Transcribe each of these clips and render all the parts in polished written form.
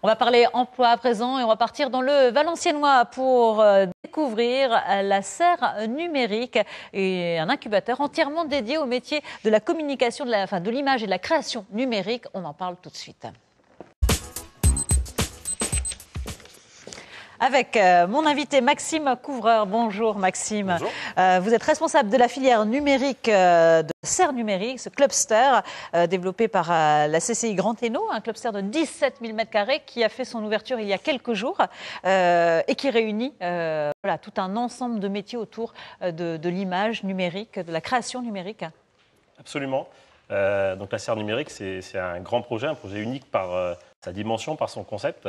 On va parler emploi à présent et on va partir dans le Valenciennois pour découvrir la serre numérique et un incubateur entièrement dédié au métier de la communication, de l'image et de la création numérique. On en parle tout de suite. Avec mon invité Maxime Couvreur. Bonjour Maxime. Bonjour. Vous êtes responsable de la filière numérique de Serre Numérique, ce cluster développé par la CCI Grand Hainaut, un cluster de 17 000 m² qui a fait son ouverture il y a quelques jours et qui réunit tout un ensemble de métiers autour de l'image numérique, de la création numérique. Absolument. Donc la Serre Numérique, c'est un grand projet, un projet unique par sa dimension, par son concept,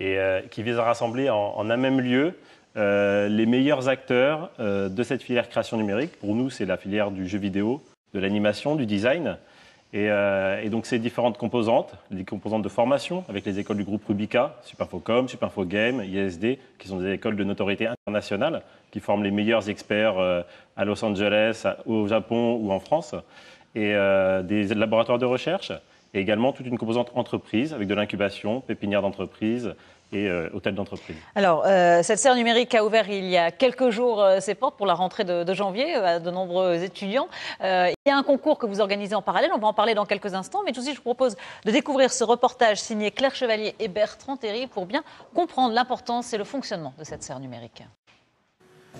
et qui vise à rassembler en un même lieu les meilleurs acteurs de cette filière création numérique. Pour nous, c'est la filière du jeu vidéo, de l'animation, du design. Et donc, ces différentes composantes, les composantes de formation avec les écoles du groupe Rubica, Supinfocom, Supinfogame, ISD, qui sont des écoles de notoriété internationale, qui forment les meilleurs experts à Los Angeles, au Japon ou en France, et des laboratoires de recherche. Et également toute une composante entreprise avec de l'incubation, pépinière d'entreprise et hôtel d'entreprise. Alors, cette serre numérique a ouvert il y a quelques jours ses portes pour la rentrée de janvier à de nombreux étudiants. Il y a un concours que vous organisez en parallèle, on va en parler dans quelques instants, mais tout de suite je vous propose de découvrir ce reportage signé Claire Chevalier et Bertrand Théry pour bien comprendre l'importance et le fonctionnement de cette serre numérique.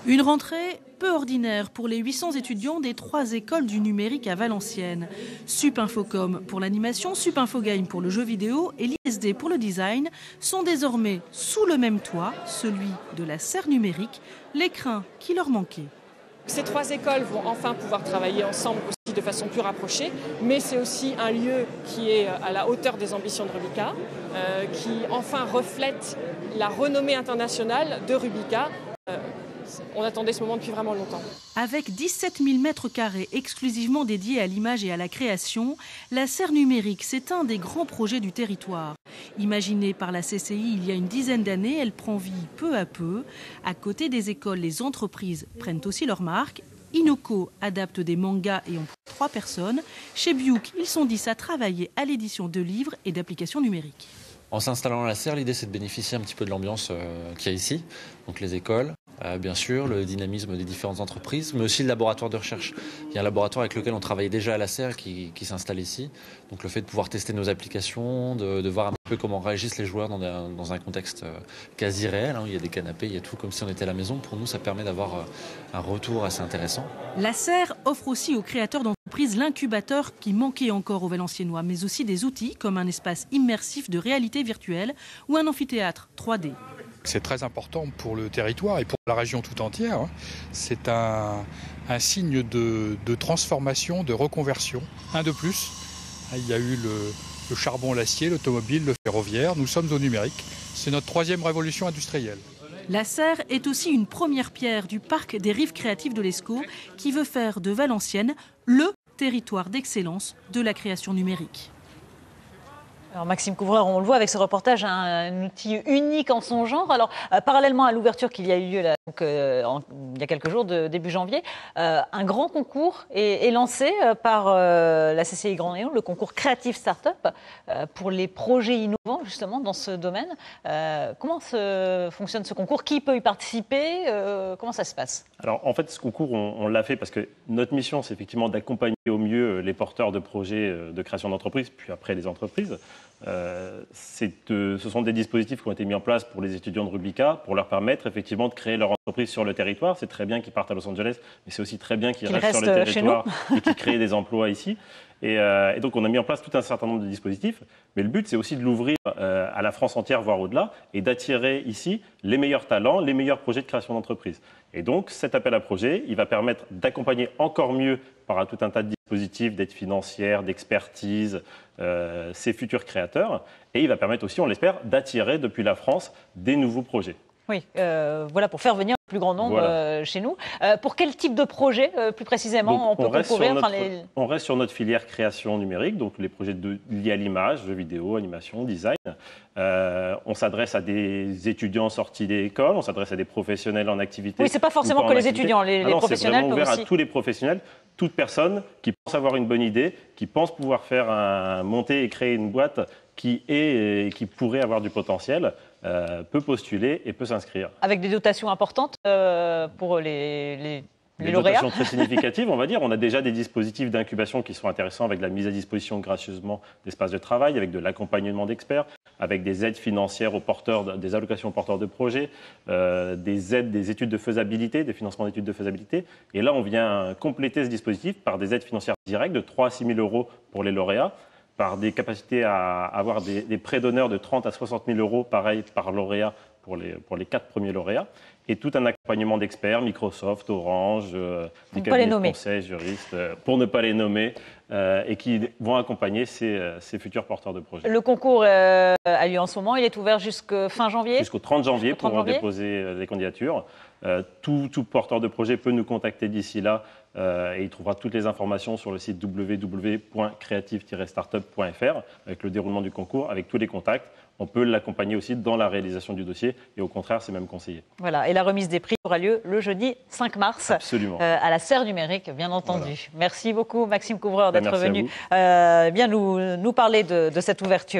Une rentrée peu ordinaire pour les 800 étudiants des 3 écoles du numérique à Valenciennes. Supinfocom pour l'animation, Supinfogame pour le jeu vidéo et l'ISD pour le design sont désormais sous le même toit, celui de la serre numérique, l'écrin qui leur manquait. Ces 3 écoles vont enfin pouvoir travailler ensemble aussi de façon plus rapprochée, mais c'est aussi un lieu qui est à la hauteur des ambitions de Rubica, qui enfin reflète la renommée internationale de Rubica. On attendait ce moment depuis vraiment longtemps. Avec 17 000 m² exclusivement dédiés à l'image et à la création, la serre numérique, c'est un des grands projets du territoire. Imaginée par la CCI il y a une dizaine d'années, elle prend vie peu à peu. À côté des écoles, les entreprises prennent aussi leur marque. Inoko adapte des mangas et emploie 3 personnes. Chez Biouk, ils sont 10 à travailler à l'édition de livres et d'applications numériques. En s'installant à la serre, l'idée c'est de bénéficier un petit peu de l'ambiance qu'il y a ici, donc les écoles, bien sûr, le dynamisme des différentes entreprises, mais aussi le laboratoire de recherche. Il y a un laboratoire avec lequel on travaillait déjà à la serre qui s'installe ici. Donc le fait de pouvoir tester nos applications, de voir un peu comment réagissent les joueurs dans un contexte quasi réel, hein, où il y a des canapés, il y a tout comme si on était à la maison. Pour nous, ça permet d'avoir un retour assez intéressant. La serre offre aussi aux créateurs d'entreprises l'incubateur qui manquait encore aux Valenciennois, mais aussi des outils comme un espace immersif de réalité virtuelle ou un amphithéâtre 3D. C'est très important pour le territoire et pour la région tout entière. C'est un signe de transformation, de reconversion. Un de plus, il y a eu le charbon, l'acier, l'automobile, le ferroviaire. Nous sommes au numérique. C'est notre 3e révolution industrielle. La serre est aussi une première pierre du parc des rives créatives de l'Escaut qui veut faire de Valenciennes le territoire d'excellence de la création numérique. Alors Maxime Couvreur, on le voit avec ce reportage, un outil unique en son genre. Alors parallèlement à l'ouverture qu'il y a eu lieu là, il y a quelques jours, début janvier, un grand concours est lancé par la CCI Grand Hainaut, le concours Creative Startup, pour les projets innovants justement dans ce domaine. Comment fonctionne ce concours? Qui peut y participer? Comment ça se passe? Alors en fait, ce concours, on l'a fait parce que notre mission, c'est effectivement d'accompagner au mieux les porteurs de projets de création d'entreprise, puis après les entreprises. Ce sont des dispositifs qui ont été mis en place pour les étudiants de Rubica pour leur permettre effectivement de créer leur entreprise sur le territoire. C'est très bien qu'ils partent à Los Angeles, mais c'est aussi très bien qu'ils restent sur le territoire et qu'ils créent des emplois ici. Et donc on a mis en place tout un certain nombre de dispositifs, mais le but c'est aussi de l'ouvrir à la France entière, voire au-delà, et d'attirer ici les meilleurs talents, les meilleurs projets de création d'entreprise. Et donc cet appel à projet, il va permettre d'accompagner encore mieux par tout un tas de dispositifs, d'aide financière, d'expertise, ces futurs créateurs, et il va permettre aussi, on l'espère, d'attirer depuis la France des nouveaux projets. Oui, voilà, pour faire venir le plus grand nombre chez nous. Pour quel type de projet, plus précisément, on peut concourir? On reste sur notre filière création numérique, donc les projets liés à l'image, jeux vidéo, animation, design. On s'adresse à des étudiants sortis des écoles, on s'adresse à des professionnels en activité. Oui, c'est pas forcément que les étudiants, les professionnels peuvent aussi. C'est ouvert à tous les professionnels, toute personne qui pense avoir une bonne idée, qui pense pouvoir monter et créer une boîte qui est et qui pourrait avoir du potentiel peut postuler et peut s'inscrire. Avec des dotations importantes pour les Des lauréats. dotations très significatives, on va dire. On a déjà des dispositifs d'incubation qui sont intéressants avec la mise à disposition gracieusement d'espaces de travail, avec de l'accompagnement d'experts, avec des aides financières aux porteurs, des allocations aux porteurs de projets, des aides, des études de faisabilité, des financements d'études de faisabilité. Et là, on vient compléter ce dispositif par des aides financières directes de 3 à 6 000 euros pour les lauréats, par des capacités à avoir des prêts d'honneur de 30 à 60 000 euros, pareil, par lauréat pour les 4 premiers lauréats. Et tout un accompagnement d'experts, Microsoft, Orange, des cabinets de conseil, juristes, pour ne pas les nommer, et qui vont accompagner ces futurs porteurs de projets. Le concours a lieu en ce moment, il est ouvert jusqu'à fin janvier. Jusqu'au 30 janvier pour déposer les candidatures. Tout porteur de projet peut nous contacter d'ici là et il trouvera toutes les informations sur le site www.creative-startup.fr avec le déroulement du concours, avec tous les contacts. On peut l'accompagner aussi dans la réalisation du dossier et au contraire, c'est même conseillé. Voilà, et la remise des prix aura lieu le jeudi 5 mars. Absolument. À la Serre Numérique, bien entendu. Voilà. Merci beaucoup, Maxime Couvreur, d'être venu nous parler de cette ouverture.